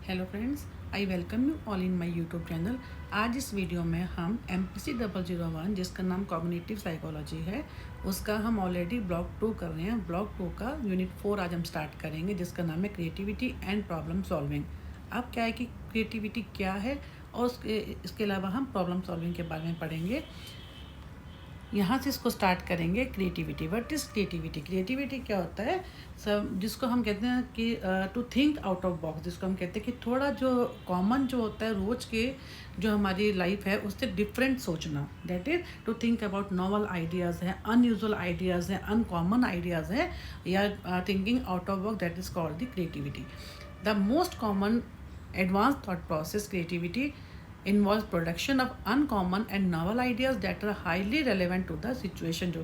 Hello friends, I welcome you all in my YouTube channel. आज इस video में हम MPC 001 जिसका नाम कॉग्निटिव साइकोलॉजी है, उसका हम ऑलरेडी ब्लॉक 2 कर रहे हैं। ब्लॉक 2 का यूनिट 4 आज हम स्टार्ट करेंगे, जिसका नाम है क्रिएटिविटी एंड प्रॉब्लम सॉल्विंग। अब क्या है कि क्रिएटिविटी क्या है और इसके अलावा हम प्रॉब्लम सॉल्विंग के बारे में पढ़ेंगे। यहाँ से इसको स्टार्ट करेंगे। Creativity, what is creativity? Creativity क्या होता है? सब जिसको हम कहते हैं कि to think out of box, जिसको हम कहते हैं कि थोड़ा जो कॉमन जो होता है रोज़ के जो हमारी लाइफ है उससे डिफरेंट सोचना। That is to think about novel ideas हैं, अनयूजुअल आइडियाज़ हैं, अनकॉमन आइडियाज़ हैं, या thinking out of box, that is called the creativity. The most common advanced thought process creativity involves production of uncommon and novel ideas that are highly relevant to the situation।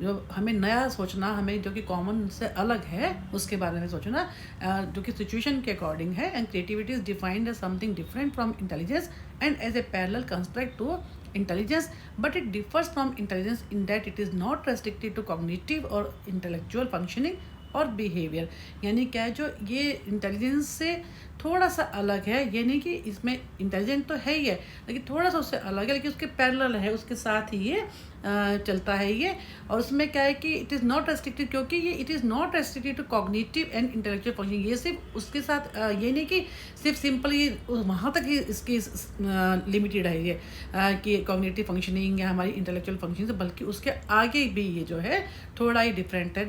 जो हमें नया सोचना, हमें जो कि common से अलग है उसके बारे में सोचना, जो कि सिचुएशन के अकॉर्डिंग है। And creativity is defined as something different from intelligence and as a parallel construct to intelligence, but it differs from intelligence in that it is not restricted to cognitive or intellectual functioning और behaviour. यानी क्या है, जो ये intelligence से थोड़ा सा अलग है। ये नहीं कि इसमें इंटेलिजेंट तो है ही है, लेकिन थोड़ा सा उससे अलग है, लेकिन उसके पैरेलल है, उसके साथ ही ये चलता है ये। और उसमें क्या है कि इट इज़ नॉट रेस्ट्रिक्टेड, क्योंकि ये it is not restricted to cognitive and intellectual function. ये सिर्फ उसके साथ ये नहीं कि सिर्फ सिंपली वहाँ तक ही इसकी लिमिटेड है ये कि कॉग्निटिव फंक्शनिंग या हमारी इंटेलेक्चुअल फंक्शन से, बल्कि उसके आगे भी ये जो है थोड़ा ही डिफरेंट है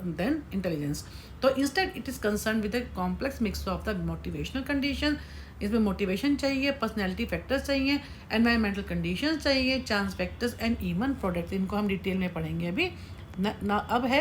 देन इंटेलिजेंस। तो instead it is concern with a complex mix of the motivational condition. इसमें मोटिवेशन चाहिए, पर्सनैलिटी फैक्टर्स चाहिए, एनवायरमेंटल कंडीशंस चाहिए, chance factors and even products. इनको हम डिटेल में पढ़ेंगे अभी ना। अब है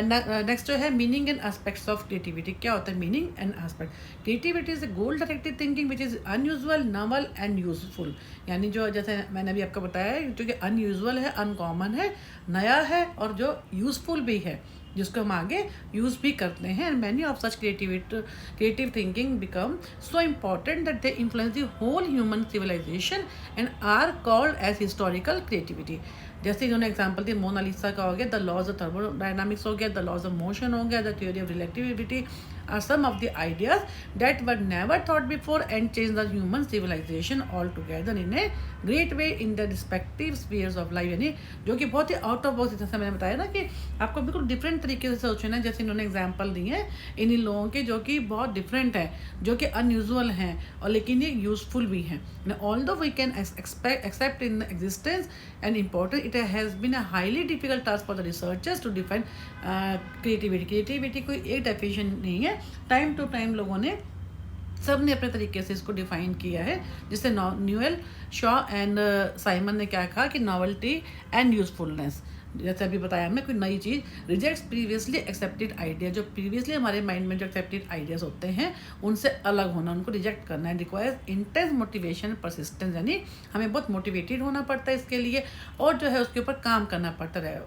नेक्स्ट जो है meaning and aspects of creativity. क्या होता है meaning and aspect? Creativity is a goal directed thinking which is unusual, Naval and useful. यानी जो जैसे मैंने अभी आपको बताया है, जो कि अनयूजुअल है, अनकॉमन है, नया है और जो यूजफुल भी है, जिसको हम आगे यूज़ भी करते हैं। And many of such creative thinking become so important that they influence the whole human civilisation and are called as historical creativity. जैसे इन्होंने एग्जाम्पल दी, मोनालिसा का हो गया, द लॉज ऑफ थर्मोडायनामिक्स हो गया, द लॉज ऑफ मोशन हो गया, the theory of relativity are some of the ideas that were never thought before and change the human civilisation all together in a great way in the respective spheres of life. यानी जो कि बहुत ही out of box, जैसे मैंने बताया ना कि आपको बिल्कुल डिफरेंट तरीके से सोचना है। जैसे इन्होंने एग्जाम्पल दी है इन लोगों के जो कि बहुत डिफरेंट हैं, जो कि अनयूजुअल हैं, और लेकिन ये यूजफुल भी हैं। Although we can accept in existence and important, it has been a highly difficult task for the researchers to define creativity. Creativity कोई एक डेफिनेशन नहीं है, टाइम टू टाइम लोगों ने सब ने अपने तरीके से इसको डिफाइन किया है। जिससे न्यूएल, शॉ एंड साइमन ने क्या कहा कि नॉवेल्टी एंड यूजफुलनेस, जैसे अभी बताया हमने, कोई नई चीज़ रिजेक्ट्स प्रीवियसली एक्सेप्टेड आइडिया। जो प्रीवियसली हमारे माइंड में जो एक्सेप्टेड आइडियाज़ होते हैं उनसे अलग होना, उनको रिजेक्ट करना है। रिक्वायर्स इंटेंस मोटिवेशन, परसिस्टेंस, यानी हमें बहुत मोटिवेटेड होना पड़ता है इसके लिए, और जो है उसके ऊपर काम करना पड़ता है,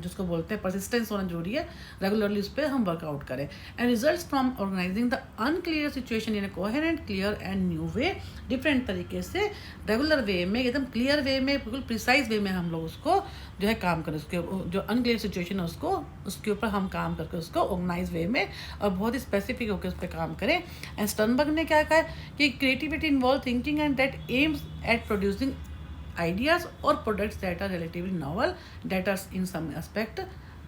जिसको बोलते हैं परसिस्टेंस होना जरूरी है। रेगुलरली उस पर हम वर्कआउट करें। And results from organising the unclear situation in a coherent, clear and new way. Different तरीके से रेगुलर वे में, एकदम क्लियर वे में, बिल्कुल प्रिसाइज वे में हम लोग उसको जो है काम करें। उसके जो अनक्लियर सिचुएशन है उसको, उसके ऊपर हम काम करके उसको ऑर्गेनाइज वे में और बहुत ही स्पेसिफिक होकर उस पर काम करें। एंड स्टर्नबर्ग ने क्या कहा है कि creativity involve thinking and that aims at producing ideas और products that are relatively novel, that are in some aspect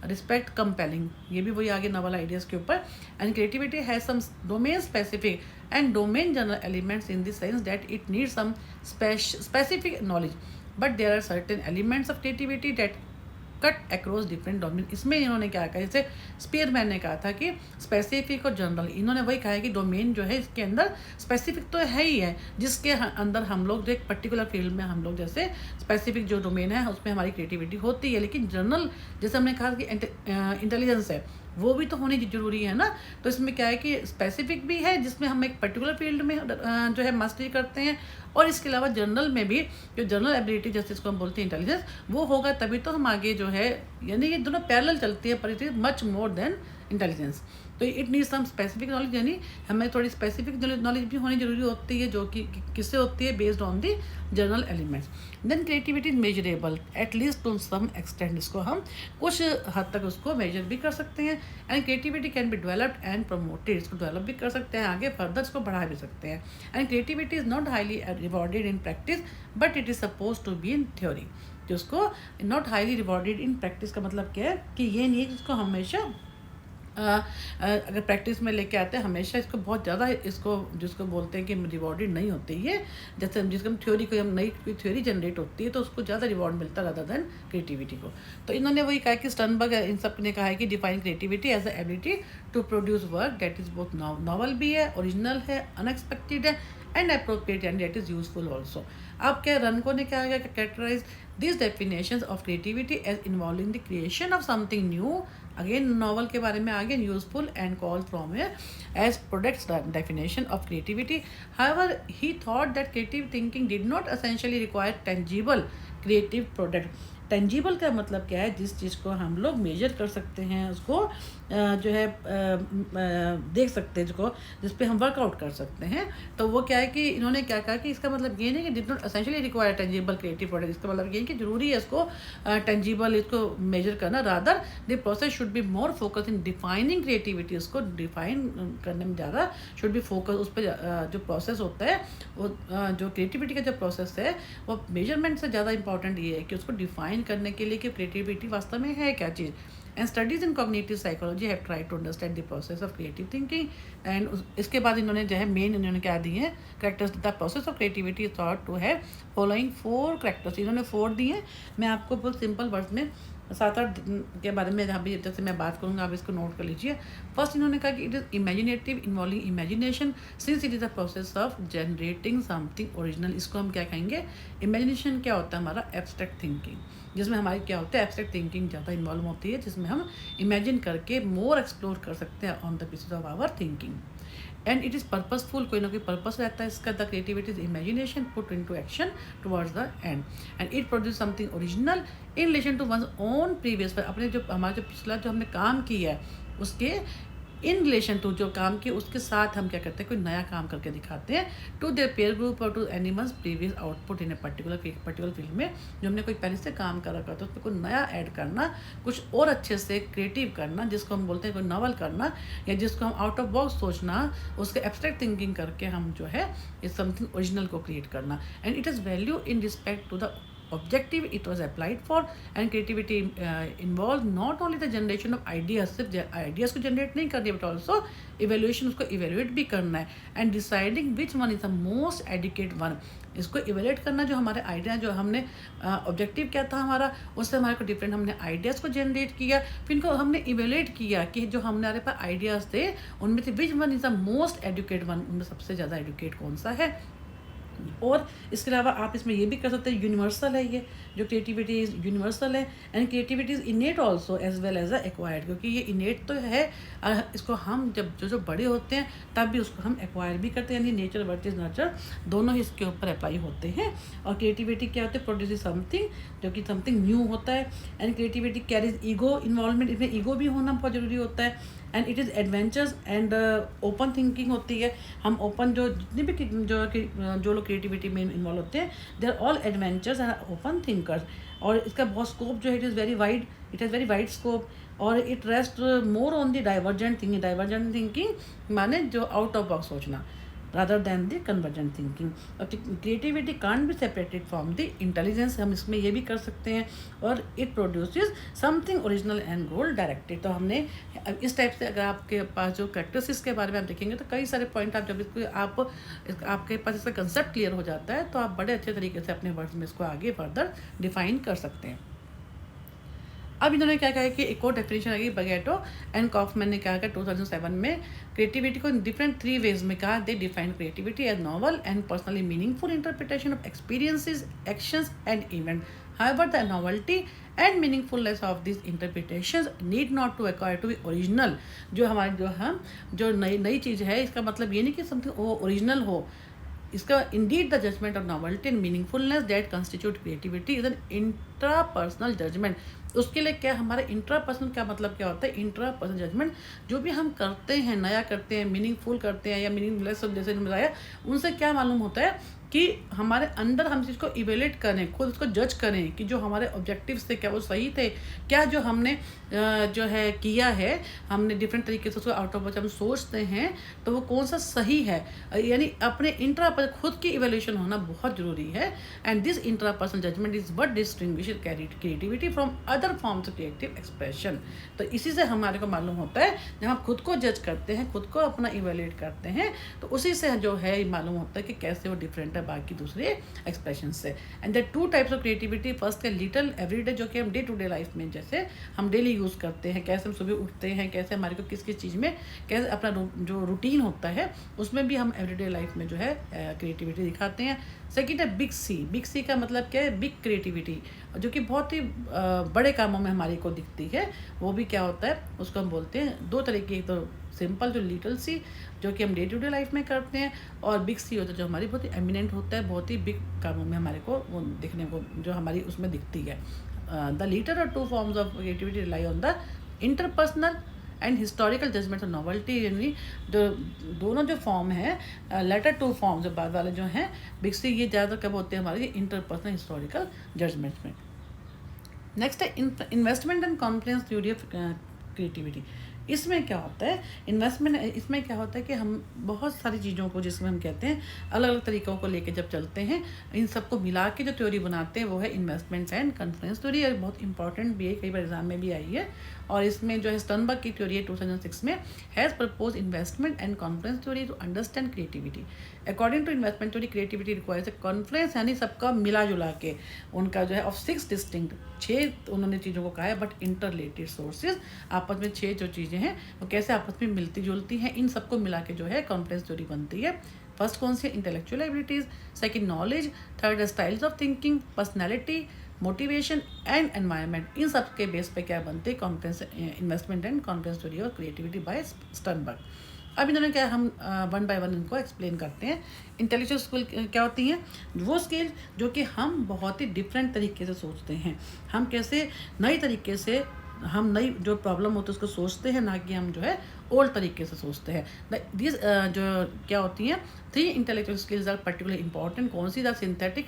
respect compelling. ये भी वही आगे नॉवल आइडियाज़ के ऊपर। And creativity has some domain specific and domain general elements in the sense that it need some specific knowledge, but there are certain elements of creativity that cut across different domain. इसमें इन्होंने क्या कहा, जैसे Spearman ने कहा था कि specific और जनरल, इन्होंने वही कहा है कि डोमेन जो है इसके अंदर स्पेसिफिक तो है ही है, जिसके अंदर हम लोग जो एक पर्टिकुलर फील्ड में हम लोग, जैसे स्पेसिफिक जो डोमेन है उसमें हमारी क्रिएटिविटी होती है, लेकिन जनरल जैसे हमने कहा कि इंटेलिजेंस है, वो भी तो होनी जरूरी है ना। तो इसमें क्या है कि स्पेसिफिक भी है जिसमें हम एक पर्टिकुलर फील्ड में जो है मास्टरी करते हैं, और इसके अलावा जनरल में भी जो जनरल एबिलिटी, जैसे इसको हम बोलते हैं इंटेलिजेंस, वो होगा तभी तो हम आगे जो है, यानी ये दोनों पैरेलल चलती है, पर it is much more than intelligence. तो it need some specific knowledge, यानी हमें थोड़ी स्पेसिफिक नॉलेज भी होनी जरूरी होती है, जो कि किससे होती है, based on the general elements. Then creativity is measurable at least to some extend, इसको हम कुछ हद तक उसको मेजर भी कर सकते हैं। And creativity can be developed and promoted, इसको डेवलप भी कर सकते हैं, आगे फर्दर इसको बढ़ा भी सकते हैं। And creativity is not highly rewarded in practice but it is suppose to be in theory. जिसको not highly rewarded in practice का मतलब क्या है कि ये नहीं है कि इसको हमेशा अगर प्रैक्टिस में लेके आते हैं हमेशा इसको बहुत ज़्यादा, इसको जिसको बोलते हैं कि रिवॉर्डेड नहीं होती है। जैसे जिसको हम थ्योरी को, हम नई कोई थ्योरी जनरेट होती है तो उसको ज़्यादा रिवॉर्ड मिलता है रादर देन क्रिएटिविटी को। तो इन्होंने वही कहा कि स्टर्नबर्ग इन सब ने कहा है कि define creativity as the ability to produce work that is both novel भी है, ओरिजिनल है, अनएक्सपेक्टेड है and appropriate and that is useful also. अब क्या रनको ने क्या है, characterise these definitions of creativity as involving the creation of something new, again novel के बारे में आगे, useful and called from here as products definition of creativity. However, he thought that creative thinking did not essentially require tangible creative product. Tangible का मतलब क्या है, जिस चीज़ को हम लोग मेजर कर सकते हैं, उसको जो है देख सकते हैं, जिस पे हम वर्कआउट कर सकते हैं। तो वो क्या है कि इन्होंने क्या कहा कि इसका मतलब ये नहीं कि did not essentially require tangible creative product, इसका मतलब ये है कि जरूरी है इसको टेंजिबल इसको मेजर करना, rather the process should be more focus in defining creativity, उसको डिफाइन करने में ज़्यादा शुड बी फोकस, उस पर जो प्रोसेस होता है वो जो क्रिएटिविटी का जो प्रोसेस है वो मेजरमेंट से ज़्यादा इंपॉर्टेंट ये है कि उसको डिफाइन करने के लिए कि क्रिएटिविटी वास्तव में है क्या चीज़। And studies in cognitive psychology have try to understand the process of creative thinking. And इसके बाद इन्होंने जो है मेन इन्होंने क्या दिए हैं characters, the process of creativity thought to have following 4 characters, इन्होंने 4 दिए हैं। मैं आपको बहुत सिंपल वर्ड्स में 7-8 के बारे में जहाँ भी जैसे मैं बात करूँगा आप इसको नोट कर लीजिए। फर्स्ट इन्होंने कहा कि it is imaginative involving imagination since it is the process of generating something original. इसको हम क्या कहेंगे, इमेजिनेशन क्या होता है हमारा एब्स्ट्रैक्ट थिंकिंग, जिसमें हमारी क्या होता है एब्स्ट्रैक्ट थिंकिंग ज़्यादा इन्वॉल्व होती है, जिसमें हम इमेजिन करके मोर एक्सप्लोर कर सकते हैं on the basis of our thinking. And it is purposeful, कोई ना कोई पर्पस रहता है इसका। The creativity is imagination put into action towards the end and it produce something original in relation to one's own previous, अपने जो हमारा जो पिछला जो हमने काम किया है उसके इन रिलेशन टू जो काम किए उसके साथ हम क्या करते हैं, कोई नया काम करके दिखाते हैं टू देयर पेयर ग्रुप और to animals previous output in a particular field में जो हमने कोई पहले से काम कर रखा था उसमें कोई नया ऐड करना, कुछ और अच्छे से क्रिएटिव करना, जिसको हम बोलते हैं कोई नॉवल करना या जिसको हम आउट ऑफ बॉक्स सोचना, उसके एब्स्ट्रैक्ट थिंकिंग करके हम जो है इस समथिंग ओरिजिनल को क्रिएट करना। And it is value in respect to the objective it was applied for and creativity involved not only the generation of ideas, सिर्फ आइडियाज़ को जनरेट नहीं करनी बट ऑल्सो इवेल्यूएशन, उसको इवेल्यूएट भी करना है and deciding which one is the most adequate one, इसको evaluate करना जो हमारे आइडिया जो हमने ऑब्जेक्टिव क्या था हमारा, उससे हमारे को डिफरेंट हमने आइडियाज़ को जनरेट किया, फिर इनको हमने इवेल्यूएट किया कि जो हमारे पास आइडियाज़ थे उनमें से which one is the most educate one, उनमें सबसे ज़्यादा एडुकेट कौन सा है। और इसके अलावा आप इसमें ये भी कर सकते हैं यूनिवर्सल है, ये जो क्रिएटिविटी यूनिवर्सल है and creativity is innate also as well as acquired, क्योंकि ये इनेट तो है, इसको हम जब जो बड़े होते हैं तब भी उसको हम एक्वायर भी करते हैं, यानी नेचर वर्सेस नर्चर दोनों ही इसके ऊपर अप्लाई होते हैं। और क्रिएटिविटी क्या होता है, प्रोड्यूस समथिंग जो कि समथिंग न्यू होता है। And creativity carries ego involvement, इसमें ईगो भी होना बहुत ज़रूरी होता है। And it is adventures and open thinking होती है, हम ओपन जो जितने भी जो लोग क्रिएटिविटी में इन्वॉल्व होते हैं they are all adventures and open thinkers. और इसका बहुत स्कोप जो है it is very wide, it has very wide scope और it rest more on the divergent thinking माने जो आउट ऑफ बॉक्स सोचना rather than the convergent thinking। और creativity can't be separated from the intelligence, हम इसमें ये भी कर सकते हैं। और it produces something original and goal directed। तो हमने इस टाइप से अगर आपके पास जो कैरेक्टरिस्टिक्स के बारे में आप देखेंगे तो कई सारे पॉइंट आप जब इसको आपके पास इसका कंसेप्ट क्लियर हो जाता है तो आप बड़े अच्छे तरीके से अपने वर्ड्स में इसको आगे फर्दर डिफाइन कर सकते हैं। अब इन्होंने क्या कहा है कि एक और डेफिनेशन आ गई बगैटो एंड कॉफमैन ने क्या कहा 2007 में क्रिएटिविटी को डिफरेंट 3 वेज में कहा। They define creativity as novel and personally meaningful interpretation of experiences, actions and event. However, the novelty and meaningfulness of these interpretations need not to acquire to be original। जो हमारे जो नई चीज़ है इसका मतलब ये नहीं कि समथिंग वो ओरिजिनल हो, इसका indeed the judgment of novelty and meaningfulness that constitute creativity is an intrapersonal judgment। उसके लिए क्या हमारा इंट्रापर्सनल क्या मतलब क्या होता है, इंट्रापर्सनल जजमेंट जो भी हम करते हैं, नया करते हैं, मीनिंगफुल करते हैं या मीनिंगलेस जैसे बताया, उनसे क्या मालूम होता है कि हमारे अंदर हम चीज़ को इवेल्युएट करें, खुद उसको जज करें कि जो हमारे ऑब्जेक्टिव्स थे क्या वो सही थे, क्या जो हमने जो है किया है, हमने डिफरेंट तरीके से उसको आउट ऑफ हम सोचते हैं तो वो कौन सा सही है। यानी अपने इंट्रा पर खुद की इवेल्यूशन होना बहुत ज़रूरी है। And this intrapersonal judgement is what distinguish creativity from other forms of creative expression. तो इसी से हमारे को मालूम होता है, जब हम खुद को जज करते हैं, खुद को अपना इवेल्युएट करते हैं, तो उसी से जो है मालूम होता है कि कैसे वो डिफरेंट है बाकी दूसरे एक्सप्रेशन से। And the two types of creativity, first है लिटिल एवरीडे, जो कि हम डे टू डे लाइफ में जैसे हम डेली यूज़ करते हैं, कैसे हम सुबह उठते हैं, कैसे हमारे को किस किस चीज़ में कैसे अपना जो रूटीन होता है उसमें भी हम एवरीडे लाइफ में जो है क्रिएटिविटी दिखाते हैं। सेकेंड है बिग सी। बिग सी का मतलब क्या है, बिग क्रिएटिविटी, जो कि बहुत ही बड़े कामों में हमारी को दिखती है। वो भी क्या होता है, उसको हम बोलते हैं दो तरीके, तो सिंपल जो लिटिल सी जो कि हम डे टू डे लाइफ में करते हैं, और बिग सी होता है जो हमारी बहुत ही एमिनेंट होता है, बहुत ही बिग कामों में हमारे को वो दिखने को जो हमारी उसमें दिखती है। The later or two forms of creativity rely on the interpersonal and historical judgement और नॉवल्टी। यानी जो दोनों जो फॉर्म है, लेटर टू फॉर्म जो बाद वाले जो हैं बिग सी, ये ज़्यादातर कब होते हैं हमारे इंटरपर्सनल हिस्टोरिकल जजमेंट में। नेक्स्ट है investment and confidence theory of creativity. इसमें क्या होता है, इन्वेस्टमेंट, इसमें क्या होता है कि हम बहुत सारी चीज़ों को जिसमें हम कहते हैं अलग अलग तरीक़ों को लेके जब चलते हैं, इन सबको मिला के जो थ्योरी बनाते हैं वो है इन्वेस्टमेंट एंड कॉन्फिडेंस थ्योरी। और बहुत इंपॉर्टेंट भी है, कई बार एग्जाम में भी आई है। और इसमें जो है स्टर्नबर्ग की थ्योरी है 2006 में, has propose investment and confidence theory to understand creativity. According to investment theory, creativity requires a confluence, यानी सबका मिला जुला के उनका जो है ऑफ 6 डिस्टिंक्ट, 6 उन्होंने चीज़ों को कहा है बट इंटरलेटेड सोर्सेज, आपस में 6 जो चीज़ें हैं वो कैसे आपस में मिलती जुलती हैं, इन सबको मिला के जो है कॉन्फिडेंस थ्योरी बनती है। फर्स्ट कौन सी, intellectual abilities, second knowledge, third styles of thinking, personality, motivation and environment. इन सब के बेस पे क्या बनती है confidence, investment and confidence theory और क्रिएटिविटी बाय स्टर्नबर्ग। अब इन्होंने क्या, हम वन बाय वन इनको एक्सप्लेन करते हैं। इंटेलेक्चुअल स्किल क्या होती हैं, वो स्किल जो कि हम बहुत ही डिफरेंट तरीके से सोचते हैं, हम कैसे नई तरीके से हम नई जो प्रॉब्लम होती है उसको सोचते हैं, ना कि हम जो है ओल्ड तरीके से सोचते हैं। दिस जो क्या होती हैं, 3 intellectual skills are particular important. कौन सी, the synthetic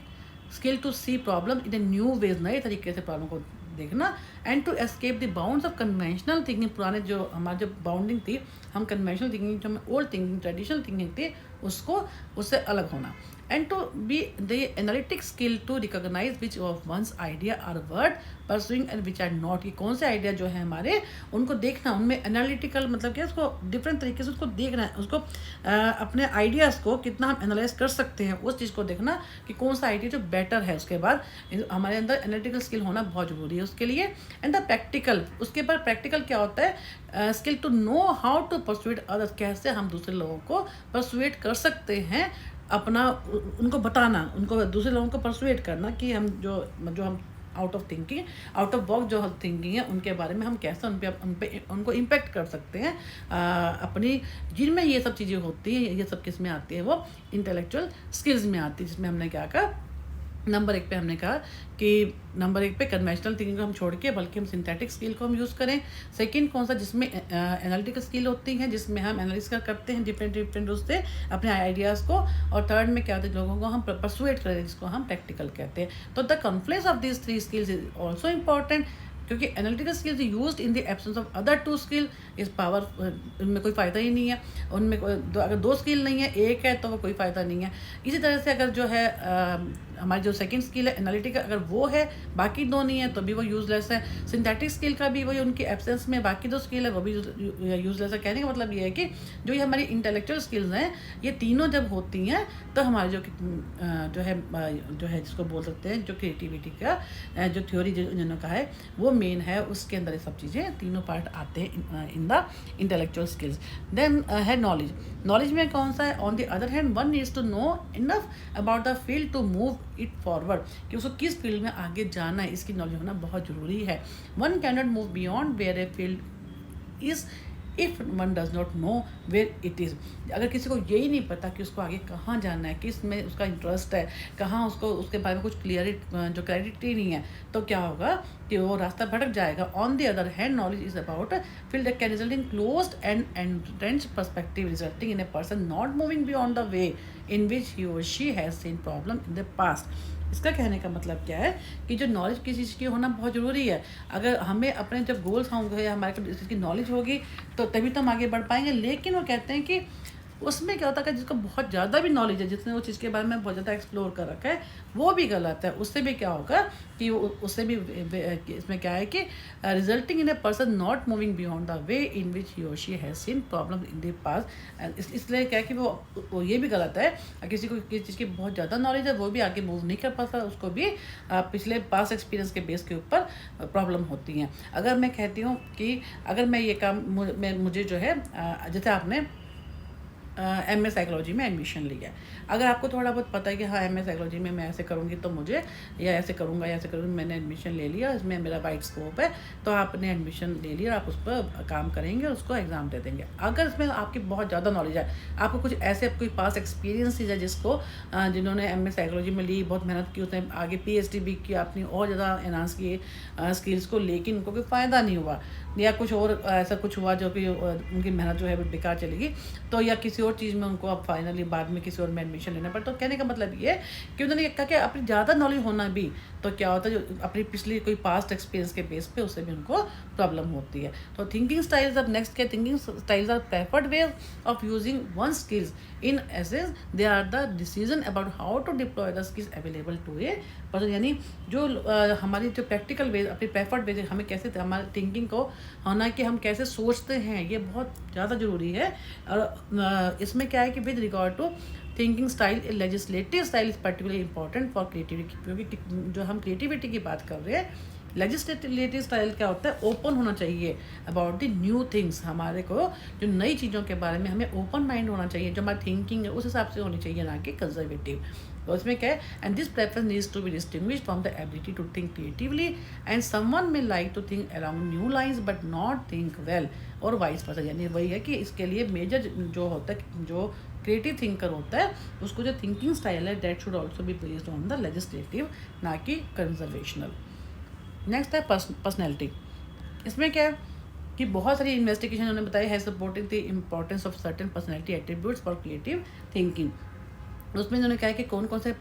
skill to see problem in a new ways, नए तरीके से प्रॉब्लम को देखना, and to escape the bounds of conventional thinking, पुराने जो हमारी जो बाउंडिंग थी, हम कन्वेंशनल थिंकिंग जो हमें ओल्ड थिंकिंग ट्रेडिशनल थिंकिंग थी उसको उससे अलग होना। And to be the analytic skill to recognise which of one's idea are worth pursuing and which are not, कि कौन से आइडिया जो है हमारे उनको देखना, उनमें एनालिटिकल मतलब क्या, उसको डिफरेंट तरीके से उसको देखना है, उसको अपने आइडियाज़ को कितना हम एनालाइज कर सकते हैं, उस चीज़ को देखना कि कौन सा आइडिया जो बेटर है। उसके बाद हमारे अंदर एनालिटिकल स्किल होना बहुत ज़रूरी है उसके लिए। एंड द प्रैक्टिकल, उसके बाद प्रैक्टिकल क्या होता है, skill to know how to persuade others, कैसे हम दूसरे लोगों को परसुएट कर सकते हैं, अपना उनको बताना, उनको दूसरे लोगों को परसुएट करना कि हम जो हम out of thinking, out of box जो थिंकिंग है उनके बारे में हम कैसे उनको इम्पेक्ट कर सकते हैं अपनी, जिनमें ये सब चीज़ें होती हैं, ये सब किस में आती है, वो इंटेलेक्चुअल स्किल्स में आती है, जिसमें हमने क्या कहा, नंबर 1 पे हमने कहा कि नंबर 1 पे कन्वेंशनल थिंकिंग को हम छोड़ के बल्कि हम सिंथेटिक स्किल को हम यूज़ करें। सेकंड कौन सा, जिसमें एनालिटिकल स्किल होती हैं, जिसमें हम एनालिसिस करते हैं डिफरेंट उससे अपने आइडियाज़ को। और थर्ड में क्या होता है, लोगों को हम परसुएट करें, जिसको हम प्रैक्टिकल कहते हैं। तो the confluence of these 3 skills is also important, क्योंकि analytical skills used in the absence of other 2 skill is power, उनमें कोई फ़ायदा ही नहीं है, उनमें अगर 2 स्किल नहीं है, 1 है तो वो कोई फ़ायदा नहीं है। इसी तरह से अगर जो है हमारी जो सेकंड स्किल है एनालिटिकल, अगर वो है बाकी 2 नहीं है तो भी वो यूज़लेस है। सिंथेटिक स्किल का भी वही, उनकी एब्सेंस में बाकी 2 स्किल है वो भी यूज़लेस है। कहने का मतलब ये है कि जो ये हमारी इंटेलेक्चुअल स्किल्स हैं, ये तीनों जब होती हैं तो हमारी जो है जिसको बोल सकते हैं जो क्रिएटिविटी का जो थ्योरी जिन्होंने कहा है वो मेन है, उसके अंदर ये सब चीज़ें तीनों पार्ट आते हैं in the intellectual skills. Then है नॉलेज। नॉलेज में कौन सा है, on the other hand one needs to know enough about the field to move it forward, कि उसको किस फील्ड में आगे जाना है, इसकी नॉलेज होना बहुत ज़रूरी है। One can not move beyond where a field is if one does not know where it is. अगर किसी को यही नहीं पता कि उसको आगे कहाँ जाना है, किस में उसका इंटरेस्ट है, कहाँ उसको उसके बारे में कुछ क्लैरिटी नहीं है, तो क्या होगा कि वो रास्ता भटक जाएगा। On the other hand, knowledge is about field that can result in closed end entrenched perspective, resulting in a person not moving beyond the way in which he or she has seen problem in the past। इसका कहने का मतलब क्या है कि जो knowledge किसी चीज़ की होना बहुत ज़रूरी है। अगर हमें अपने जब गोल्स होंगे, हमारे को इस चीज़ की नॉलेज होगी, तो तभी तो हम आगे बढ़ पाएंगे। लेकिन वो कहते हैं कि उसमें क्या होता है कि जिसको बहुत ज़्यादा भी नॉलेज है, जिसने वो चीज़ के बारे में बहुत ज़्यादा एक्सप्लोर कर रखा है, वो भी गलत है। उससे भी क्या होगा कि उससे भी इसमें क्या है कि resulting in a person not moving beyond the way in which he और she has seen problem in the past. इसलिए क्या है कि वो ये भी गलत है। किसी को किसी चीज़ की बहुत ज़्यादा नॉलेज है, वो भी आगे मूव नहीं कर पाता, उसको भी पिछले पास्ट एक्सपीरियंस के बेस के ऊपर प्रॉब्लम होती हैं। अगर मैं कहती हूँ कि अगर मैं ये काम मुझे जो है जैसे आपने एमए साइकोलॉजी में एडमिशन लिया है, अगर आपको थोड़ा बहुत पता है कि हाँ एमए साइकोलॉजी में मैं ऐसे करूँगी तो मुझे, या ऐसे करूँगा या ऐसे करूँगी, मैंने एडमिशन ले लिया, इसमें मेरा वाइड स्कोप है, तो आपने एडमिशन ले लिया, आप उस पर काम करेंगे और उसको एग्ज़ाम दे देंगे। अगर इसमें आपकी बहुत ज़्यादा नॉलेज है, आपको कुछ ऐसे कोई पास एक्सपीरियंसेस है जिसको जिन्होंने एमए साइकोलॉजी में ली, बहुत मेहनत की, उसने आगे पीएचडी भी की, आपने और ज़्यादा एनहांस किए स्किल्स को, लेकिन उनको कोई फ़ायदा नहीं हुआ, या कुछ और ऐसा कुछ हुआ जो कि उनकी मेहनत जो है वो बेकार चलेगी, तो या किसी और चीज़ में उनको अब फाइनली बाद में किसी और में एडमिशन लेना पड़ा। तो कहने का मतलब ये है कि उन्होंने कहा कि अपनी ज़्यादा नॉलेज होना भी, तो क्या होता है जो अपनी पिछली कोई पास्ट एक्सपीरियंस के बेस पे उससे भी उनको प्रॉब्लम होती है। तो थिंकिंग स्टाइल्स अब नेक्स्ट के thinking styles are preferred ways of using one's skills in essence they are the decision about how to deploy the skills available to a person. यानी जो हमारी जो प्रैक्टिकल वे, अपनी प्रेफर्ड वे, हमें कैसे हमारी थिंकिंग को होना कि हम कैसे सोचते हैं, ये बहुत ज़्यादा ज़रूरी है। और इसमें क्या है कि with regard to thinking style, legislative style is particularly important for creativity, क्योंकि जो हम क्रिएटिविटी की बात कर रहे हैं, लेजिस्लेटिव स्टाइल क्या होता है, ओपन होना चाहिए अबाउट द न्यू थिंग्स। हमारे को जो नई चीज़ों के बारे में हमें ओपन माइंड होना चाहिए, जो हमारी थिंकिंग है उस हिसाब से होनी चाहिए, ना कि कंजर्वेटिव। तो इसमें क्या है, and this preference needs to be distinguished from the ability to think creatively, and someone may like to think around new lines but not think well, और वाइस वर्सा। यानी वही है कि इसके लिए मेजर जो होता है, जो क्रिएटिव थिंकर होता है, उसको जो थिंकिंग स्टाइल है that should also be based on the legislative, ना कि कंजर्वेशनल। नेक्स्ट है पर्सनैलिटी। इसमें क्या है कि बहुत सारी इन्वेस्टिगेशन उन्होंने बताया है supporting the importance of certain personality attributes for creative thinking. उसमें उन्होंने कहा है कि कौन कौन से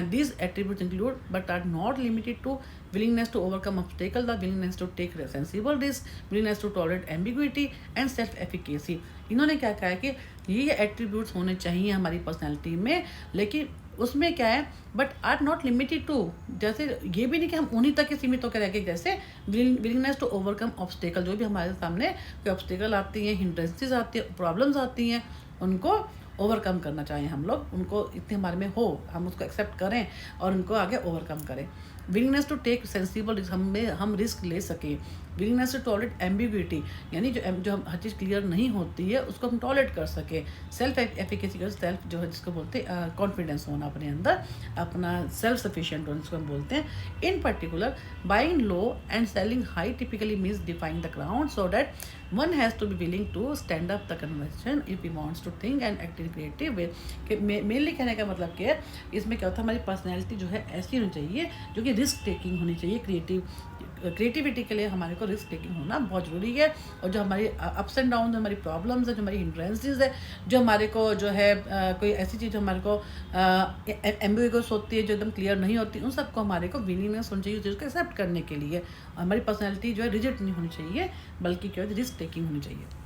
these attributes include but are not limited to willingness to overcome obstacle, the willingness to take sensible risk, willingness to tolerate ambiguity and self efficacy। इन्होंने क्या कहा है कि ये एट्रीब्यूट्स होने चाहिए हमारी पर्सनैलिटी में, लेकिन उसमें क्या है but are not limited to, जैसे ये भी नहीं कि हम उन्हीं तक के सीमित होकर रह गए, जैसे विलिंगनेस टू ओवरकम ऑब्स्टेकल, जो भी हमारे सामने कोई ऑब्स्टेकल आती हैं, हिंड्रेंसेस आती हैं, प्रॉब्लम्स आती हैं, उनको ओवरकम करना चाहिए हम लोग, उनको इतने हमारे में हो, हम उसको एक्सेप्ट करें और उनको आगे ओवरकम करें। Willingness to take sensible risk, हम रिस्क ले सकें। विलिंगनेस टू टॉलरेट एम्बिग्यूटी, यानी जो हर चीज़ क्लियर नहीं होती है उसको हम टॉलरेट कर सकें। सेल्फ एफिकेसी का सेल्फ जो है जिसको बोलते हैं कॉन्फिडेंस होना अपने अंदर, अपना सेल्फ सफिशिएंट होना जिसको हम बोलते हैं। In particular buying low and selling high typically means defying the ground so that one has to be willing to stand up the conversation if he wants to think and act in creative way. Mainly कहने का मतलब क्या है, इसमें क्या होता है, हमारी पर्सनैलिटी जो है ऐसी होनी चाहिए जो कि रिस्क टेकिंग होनी चाहिए। क्रिएटिविटी के लिए हमारे को रिस्क टेकिंग होना बहुत ज़रूरी है। और जो हमारी अप्स एंड डाउन, जो हमारी प्रॉब्लम्स है, जो हमारी हिंड्रेंसेस है, जो हमारे को जो है कोई ऐसी चीज़ हमारे को एम्बिगस होती है, जो एकदम क्लियर नहीं होती, उन सबको हमारे को विलिंगनेस होनी चाहिए उस चीज़ को एक्सेप्ट करने के लिए। हमारी पर्सनैलिटी जो है रिजिड नहीं होनी चाहिए, बल्कि क्या है रिस्क टेकिंग होनी चाहिए।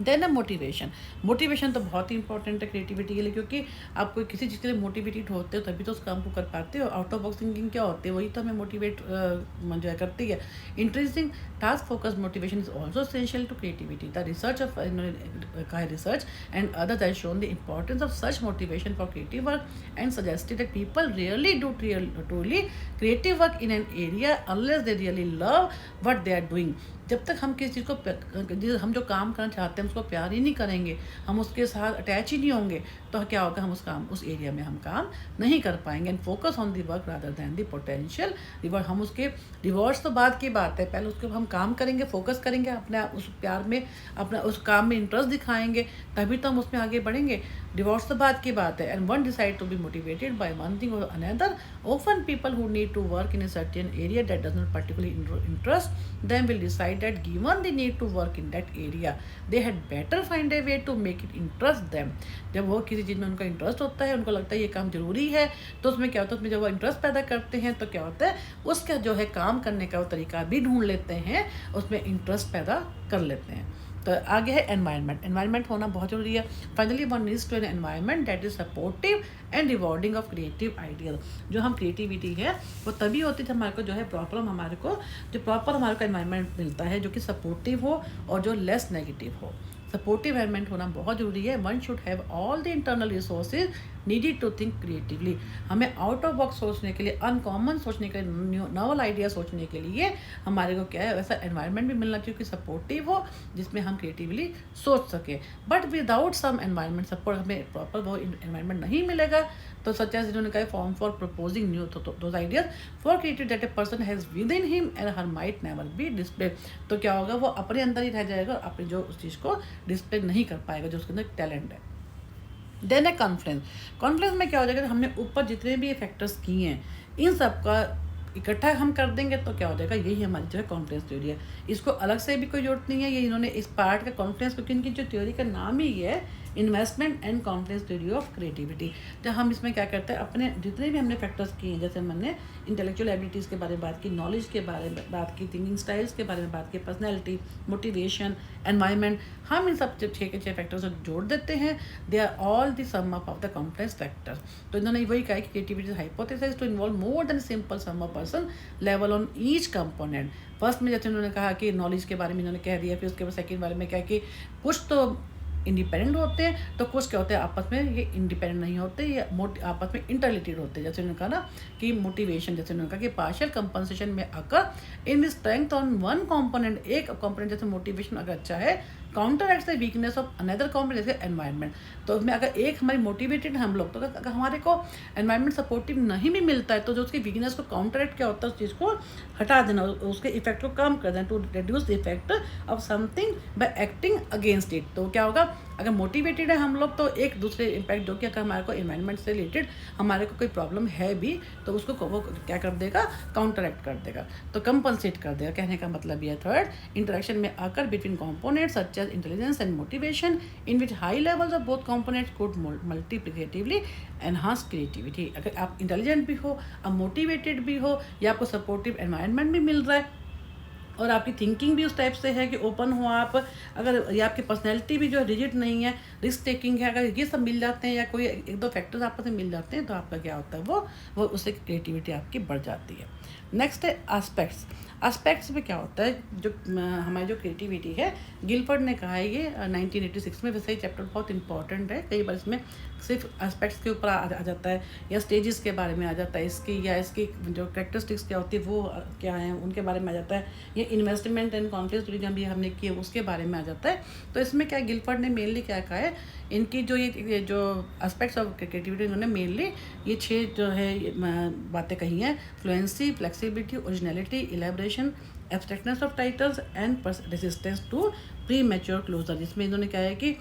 देन है मोटिवेशन तो बहुत ही इंपॉर्टेंट है क्रिएटिविटी के लिए, क्योंकि आप कोई किसी चीज़ के लिए मोटिवेटेड होते हो तभी तो उस काम को कर पाते हो। आउट ऑफ बॉक्स थिंकिंग क्या होती है, वही तो हमें मोटिवेट जो है करती है। Interesting task focus motivation is also essential to creativity. The research of research and others has shown the importance of such motivation for creative work and suggested that people really do truly creative work in an area unless they really love what they are doing. जब तक हम किसी चीज़ को हम जो काम करना चाहते हैं उसको प्यार ही नहीं करेंगे, हम उसके साथ अटैच ही नहीं होंगे, तो क्या होगा, हम उस एरिया में हम काम नहीं कर पाएंगे। And focus on the work rather than the potential reward. हम उसके रिवॉर्ड्स तो बाद की बात है, पहले उसके हम काम करेंगे, फोकस करेंगे, अपने उस प्यार में, अपना उस काम में इंटरेस्ट दिखाएंगे, तभी तो हम उसमें आगे बढ़ेंगे। डिवोर्स तो बात की बात है। And one decide to be motivated by one thing और another. Often people who need to work in a certain area that does not particularly interest them will decide that given they need to work in that area they had better find a way to make it interest them। जब वो किसी चीज़ में उनका interest होता है, उनको लगता है ये काम जरूरी है, तो उसमें क्या होता है, उसमें जब वो इंटरेस्ट पैदा करते हैं तो क्या होता है, उसका जो है काम करने का वो तरीका भी ढूंढ लेते हैं, उसमें इंटरेस्ट पैदा कर लेते हैं। तो आगे है एनवायरनमेंट। एनवायरनमेंट होना बहुत जरूरी है। Finally one needs to an environment that is supportive and rewarding of creative ideal. जो हम क्रिएटिविटी है वो तभी होती है जब हमारे को जो है प्रॉपर हमारे को एनवायरनमेंट मिलता है जो कि सपोर्टिव हो और जो लेस नेगेटिव हो। सपोर्टिव एनवायरनमेंट होना बहुत ज़रूरी है। One should have all the internal resources needed to think creatively. हमें आउट ऑफ बॉक्स सोचने के लिए, अनकॉमन सोचने के लिए, नॉवल आइडिया सोचने के लिए हमारे को क्या है, वैसा एनवायरनमेंट भी मिलना चाहिए कि सपोर्टिव हो, जिसमें हम क्रिएटिवली सोच सकें। But without some environment support, हमें प्रॉपर वो एनवायरनमेंट नहीं मिलेगा, तो सच एज इन्होंने कहा form for proposing new those ideas for creative that a person has within him and her might never be display. तो क्या होगा, वो अपने अंदर ही रह जाएगा, अपनी जो उस चीज़ को डिस्प्ले नहीं कर पाएगा जो उसके अंदर टैलेंट है। देन है कॉन्फ्लेंस। कॉन्फ्लेंस में क्या हो जाएगा, हमने ऊपर जितने भी फैक्टर्स किए हैं इन सब का इकट्ठा हम कर देंगे तो क्या हो जाएगा, यही हमारी जो है कॉन्फ्लेंस थ्योरी है। इसको अलग से भी कोई जरूरत नहीं है, ये इन्होंने इस पार्ट का कॉन्फ्लेंस, क्योंकि इनकी जो थ्योरी का नाम ही ये है investment and confluence theory of creativity. जब हम इसमें क्या करते हैं, अपने जितने भी हमने फैक्टर्स किए हैं, जैसे हमने इंटेलेक्चुअल एबिलिटीज़ के बारे में बात की, नॉलेज के बारे में बात की, थिंकिंग स्टाइल्स के बारे में बात की, पर्सनैलिटी, मोटिवेशन, एनवायरनमेंट, हम इन सब 6 के 6 फैक्टर्स को जोड़ देते हैं। They are all the sum of the complex factors. तो इन्होंने वही कहा कि creativity hypothesis to involve more than simple sum of person level on each component. First में जैसे उन्होंने कहा कि नॉलेज के बारे में इन्होंने कह दिया, फिर उसके बाद सेकंड बारे में क्या कि कुछ तो इंडिपेंडेंट होते हैं, तो कुछ क्या होते हैं आपस में ये इंडिपेंडेंट नहीं होते, ये आपस में इंटरलेटेड होते हैं। जैसे उन्होंने कहा ना कि मोटिवेशन, जैसे उन्होंने कहा कि पार्शियल कंपनसेशन में अगर in strength on one component, एक कंपोनेंट जैसे मोटिवेशन अगर अच्छा है, counter act the weakness of another component जैसे एनवायरनमेंट। तो उसमें अगर एक हमारी मोटिवेटेड हम लोग, तो अगर हमारे को एनवायरनमेंट सपोर्टिव नहीं भी मिलता है, तो जो उसकी वीकनेस को काउंटर एक्ट क्या होता है, उस चीज़ को हटा देना, उसके इफेक्ट को कम कर देना, to reduce the effect of something by acting against it. तो क्या होगा, अगर मोटिवेटेड है हम लोग, तो एक दूसरे इम्पैक्ट जो कि अगर हमारे को एनवायरनमेंट से रिलेटेड हमारे को कोई प्रॉब्लम है भी, तो उसको वो क्या कर देगा, काउंटर एक्ट कर देगा, तो कंपनसेट कर देगा। कहने का मतलब ये थर्ड, इंटरेक्शन में आकर between components such as intelligence and motivation in which high levels of both components could multiplicatively enhance creativity. अगर आप इंटेलिजेंट भी हो, आप मोटिवेटेड भी हो, या आपको सपोर्टिव एनवायरनमेंट भी मिल रहा है, और आपकी थिंकिंग भी उस टाइप से है कि ओपन हो आप, अगर ये आपकी पर्सनैलिटी भी जो रिजिड नहीं है, रिस्क टेकिंग है, अगर ये सब मिल जाते हैं या कोई एक दो फैक्टर्स आपस में मिल जाते हैं, तो आपका क्या होता है, वो उससे क्रिएटिविटी आपकी बढ़ जाती है। नेक्स्ट है एस्पेक्ट्स। एस्पेक्ट्स में क्या होता है, जो हमारी जो क्रिएटिविटी है, गिलफर्ड ने कहा है ये 1986 में। वैसे ही चैप्टर बहुत इंपॉर्टेंट है, कई बार इसमें सिर्फ एस्पेक्ट्स के ऊपर आ जाता है, या स्टेजेस के बारे में आ जाता है इसकी, या इसकी जो कैरेक्टरिस्टिक्स क्या होती है वो क्या है उनके बारे में आ जाता है, या इन्वेस्टमेंट एंड कॉन्फ्लिक्ट जो भी हमने की है उसके बारे में आ जाता है। तो इसमें क्या गिलफर्ड ने मेनली क्या कहा है, इनकी जो ये जो एस्पेक्ट्स ऑफ क्रिएटिविटी, इन्होंने मेनली ये 6 जो है बातें कही हैं, fluency, flexibility, originality, elaboration, abstractness of titles and resistance to premature closure. जिसमें इन्होंने क्या है कि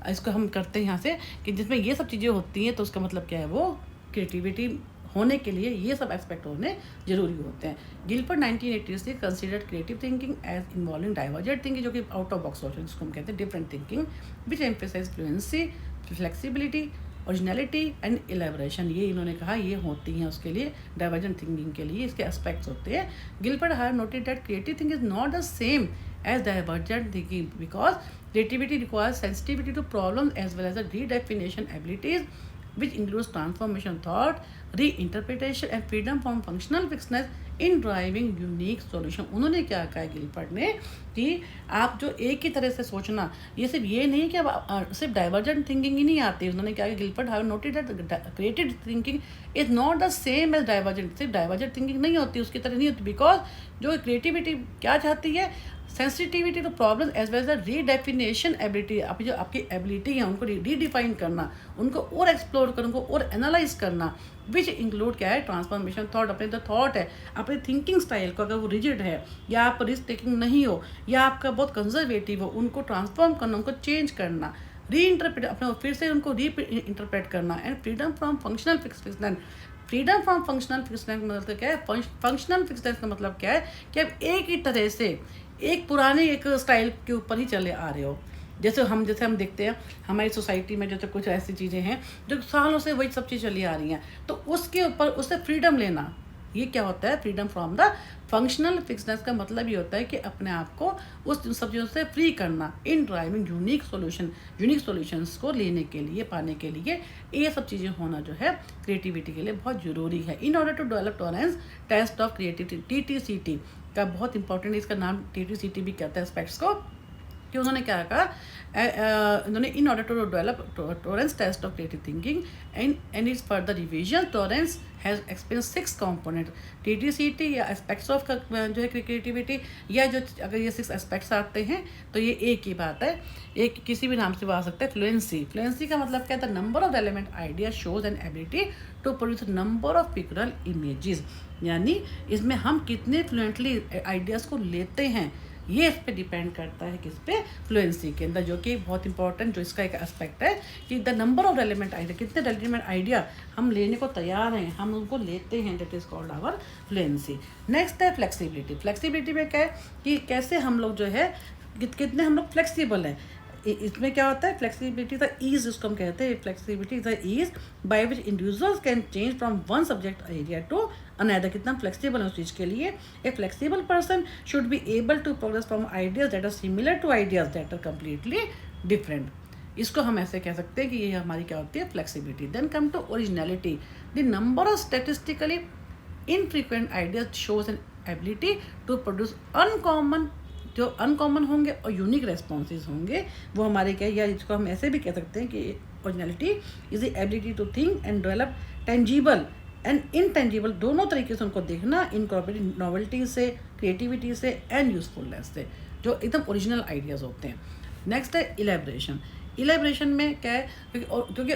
इसको हम करते हैं यहाँ से कि जिसमें ये सब चीज़ें होती हैं, तो उसका मतलब क्या है, वो क्रिएटिविटी होने के लिए ये सब एस्पेक्ट होने जरूरी होते हैं। Guilford 1986 considered creative thinking as involving divergent thinking, जो कि आउट ऑफ बॉक्स सोचना जिसको हम कहते हैं different thinking, which emphasize fluency, flexibility, originality and elaboration. ये इन्होंने कहा ये होती हैं उसके लिए, डाइवर्जेंट थिंकिंग के लिए इसके एस्पेक्ट्स होते हैं। Gilford have noted that creative thinking is not the same as divergent thinking because creativity requires sensitivity to problems as well as a redefinition abilities which includes transformation thought, reinterpretation and freedom from functional fixedness in driving unique solution। उन्होंने क्या कहा Gilford ने कि आप जो एक ही तरह से सोचना, ये सिर्फ ये नहीं कि अब सिर्फ डाइवर्जेंट थिंकिंग ही नहीं आती। उन्होंने क्या Guilford have noted that creative thinking is not the same as divergent. सिर्फ डाइवर्जेंट थिंकिंग नहीं होती, उसकी तरह नहीं होती, बिकॉज जो क्रिएटिविटी क्या चाहती है, sensitivity to problem as well as redefinition ability, आपकी एबिलिटी है उनको रीडिफाइन करना, उनको और एक्सप्लोर करना, उनको और एनालाइज करना, विच इंक्लूड क्या है ट्रांसफॉर्मेशन थॉट, अपने जो थॉट है, अपने थिंकिंग स्टाइल को, अगर वो रिजिड है या आप रिस्क टेकिंग नहीं हो या आपका बहुत कंजर्वेटिव हो, उनको ट्रांसफॉर्म करना, उनको चेंज करना, री इंटरप्रेट अपने फिर से उनको री इंटरप्रेट करना, and freedom from functional fixedness. Freedom from functional fixedness का मतलब क्या है? फंक्शनल फिक्सनेस का मतलब क्या है कि आप एक ही तरह से एक पुराने एक स्टाइल के ऊपर ही चले आ रहे हो। जैसे हम देखते हैं हमारी सोसाइटी में जैसे कुछ ऐसी चीज़ें हैं जो सालों से वही सब चीज़ चली आ रही हैं, तो उसके ऊपर उससे फ्रीडम लेना, ये क्या होता है? Freedom from the functional fixedness का मतलब ये होता है कि अपने आप को उस सब चीज़ों से फ्री करना इन ड्राइविंग यूनिक सॉल्यूशंस को लेने के लिए, पाने के लिए, ये सब चीज़ें होना जो है क्रिएटिविटी के लिए बहुत ज़रूरी है। In order to develop Torrance test of creativity, TTCT का बहुत इंपॉर्टेंट, इसका नाम TTCT भी कहता है एस्पेक्ट्स को, कि उन्होंने क्या कहा, उन्होंने in order to develop Torrance test of creative thinking and is further revision Torrance has experience 6 component. TTCT या एस्पेक्ट्स ऑफ जो है क्रिएटिविटी, या जो अगर ये 6 एस्पेक्ट्स आते हैं तो ये एक ही बात है, एक किसी भी नाम से वो आ सकता है। फ्लुएंसी का मतलब क्या है? The number of element idea shows an ability to produce number of pictorial images, यानी इसमें हम कितने फ्लुएंटली आइडियाज़ को लेते हैं, ये इस पे डिपेंड करता है, किस पे? फ्लुएंसी के अंदर, जो कि बहुत इंपॉर्टेंट जो इसका एक एस्पेक्ट है कि the number of relevant idea, कितने रेलिवेंट आइडिया हम लेने को तैयार हैं, हम उनको लेते हैं, that is called our fluency. Next है फ्लेक्सिबिलिटी। फ्लेक्सिबिलिटी में क्या है कि कैसे हम लोग जो है कितने हम लोग फ्लेक्सिबल हैं। इसमें क्या होता है? फ्लेक्सिबिलिटी द ईज, जिसको हम कहते हैं flexibility the ease by which individuals can change from one subject area to another, कितना फ्लेक्सिबल है उस चीज़ के लिए। A flexible person should be able to progress from ideas that are similar to ideas that are completely different. इसको हम ऐसे कह सकते हैं कि ये हमारी क्या होती है? Flexibility. Then come to originality. The number of statistically infrequent ideas shows an ability to produce uncommon, जो अनकॉमन होंगे और यूनिक रेस्पॉन्सेज होंगे, वो हमारे क्या, या इसको हम ऐसे भी कह सकते हैं कि originality is the ability to think and develop tangible and intangible, दोनों तरीके से उनको देखना, इनकॉर्पोरेट नॉवेल्टी से, क्रिएटिविटी से एंड यूजफुलनेस से, जो एकदम ओरिजिनल आइडियाज़ होते हैं। नेक्स्ट है इलेब्रेशन। इलेब्रेशन में क्या है? क्योंकि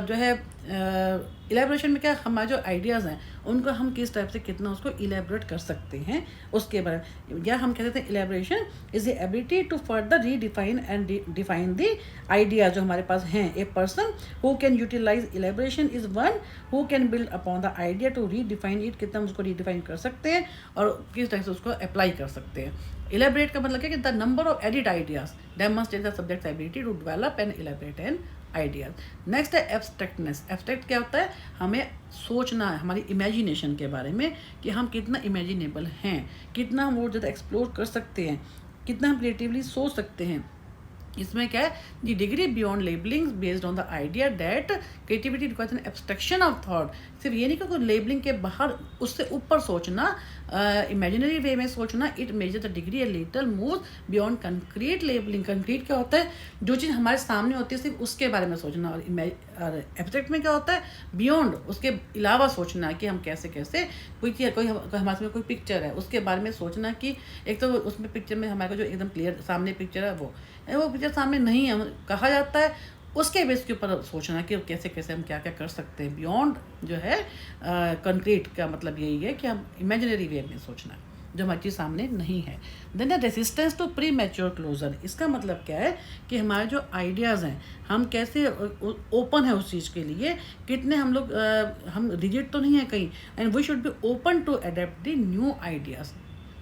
जो है इलेब्रेशन में क्या, हमारे जो आइडियाज़ हैं उनको हम किस टाइप से कितना उसको इलेबरेट कर सकते हैं उसके बारे में, या हम कहते हैं elaboration is the ability to further redefine and define the idea जो हमारे पास हैं। A person who can utilize elaboration is one who can build upon the idea to redefine it, कितना हम उसको रीडिफाइन कर सकते हैं और किस टाइप से उसको अप्लाई कर सकते हैं। इलेबरेट का मतलब क्या कि the number of added ideas demonstrate the subject ability to develop and elaborate an ideas. Next है एब्स्ट्रैक्टनेस। एब्स्ट्रैक्ट क्या होता है? हमें सोचना है हमारी इमेजिनेशन के बारे में, कि हम कितना इमेजिनेबल हैं, कितना हम वो ज़्यादा एक्सप्लोर कर सकते हैं, कितना हम क्रिएटिवली सोच सकते हैं। इसमें क्या है? The degree beyond labelling based on the idea that creativity requires N abstraction of thought. सिर्फ ये नहीं कि लेबलिंग के बाहर, उससे ऊपर सोचना, इमेजिनरी वे में सोचना। It measure the degree a little move beyond concrete labelling. Concrete क्या होता है? जो चीज़ हमारे सामने होती है सिर्फ उसके बारे में सोचना, और एब्स्ट्रैक्ट में क्या होता है? बियॉन्ड, उसके अलावा सोचना कि हम कैसे कैसे कोई चीज़, कोई हमारे सामने कोई पिक्चर है उसके बारे में सोचना कि एक तो उसमें पिक्चर में हमारे को जो एकदम क्लियर सामने पिक्चर है वो पिक्चर सामने नहीं है, कहा जाता है, उसके बेस के ऊपर सोचना कि कैसे कैसे हम क्या क्या कर सकते हैं। बियॉन्ड जो है कंक्रीट का मतलब यही है कि हम इमेजिनरी वे में सोचना जो हमारी चीज़ सामने नहीं है। Then resistance to premature closure. इसका मतलब क्या है कि हमारे जो आइडियाज़ हैं हम कैसे ओपन है उस चीज़ के लिए, कितने हम लोग हम रिजिड तो नहीं है कहीं, and we should be open to adapt the new ideas.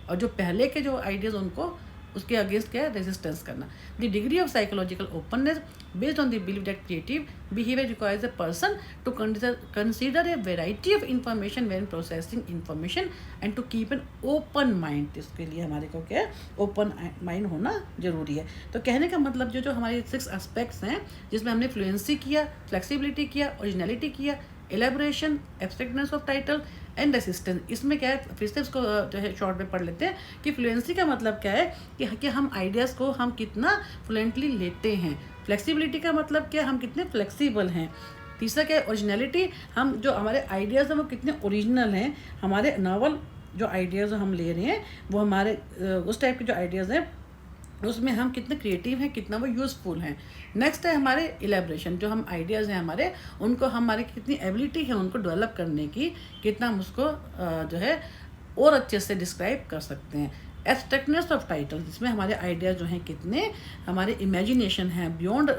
और जो पहले के जो आइडियाज़ उनको उसके अगेंस्ट क्या है? रेजिस्टेंस करना। The degree of psychological openness based on the believe that creative behaviour requires a person to consider a variety of information when processing information and to keep an open mind. इसके लिए हमारे को क्या है? Open mind होना जरूरी है। तो कहने का मतलब जो हमारे 6 एस्पेक्ट्स हैं, जिसमें हमने फ्लुएंसी किया, फ्लेक्सिबिलिटी किया, ओरिजिनलिटी किया, elaboration, abstractness of title and resistance. इसमें क्या है? फिर से इसको जो है शॉर्ट में पढ़ लेते हैं कि फ्लुएंसी का मतलब क्या है कि हम आइडियाज़ को हम कितना फ्लुएंटली लेते हैं। फ्लेक्सिबिलिटी का मतलब क्या? हम कितने फ्लेक्सिबल हैं। तीसरा क्या है? ओरिजिनलिटी, हम जो हमारे आइडियाज़ हैं वो कितने ओरिजिनल हैं, हमारे नॉवल जो आइडियाज़ हम ले रहे हैं वो हमारे उस टाइप के जो आइडियाज़ हैं उसमें हम कितने क्रिएटिव हैं, कितना वो यूज़फुल हैं। नेक्स्ट है हमारे इलेब्रेशन, जो हम आइडियाज़ हैं हमारे, उनको हमारी कितनी एबिलिटी है उनको डेवलप करने की, कितना हम उसको जो है और अच्छे से डिस्क्राइब कर सकते हैं। एब्स्ट्रैक्टनेस ऑफ टाइटल, जिसमें हमारे आइडिया जो हैं कितने हमारे इमेजिनेशन हैं, बियॉन्ड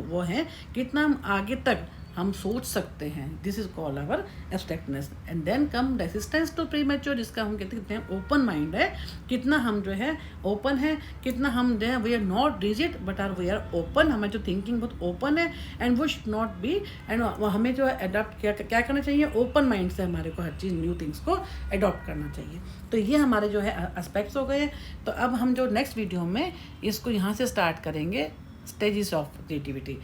वो हैं, कितना हम आगे तक हम सोच सकते हैं। This is called our abstractness. And then come resistance to premature, जिसका हम कहते हैं ओपन माइंड है, कितना हम जो है ओपन है, कितना हम जो है we are not rigid but are we are open, हमारी जो थिंकिंग बहुत ओपन है एंड वो शुड नॉट बी, एंड हमें जो है अडॉप्ट क्या करना चाहिए, ओपन माइंड से हमारे को हर चीज़ न्यू थिंग्स को अडॉप्ट करना चाहिए। तो ये हमारे जो है एस्पेक्ट्स हो गए। तो अब हम जो नेक्स्ट वीडियो में इसको यहाँ से स्टार्ट करेंगे, स्टेजेस ऑफ क्रिएटिविटी।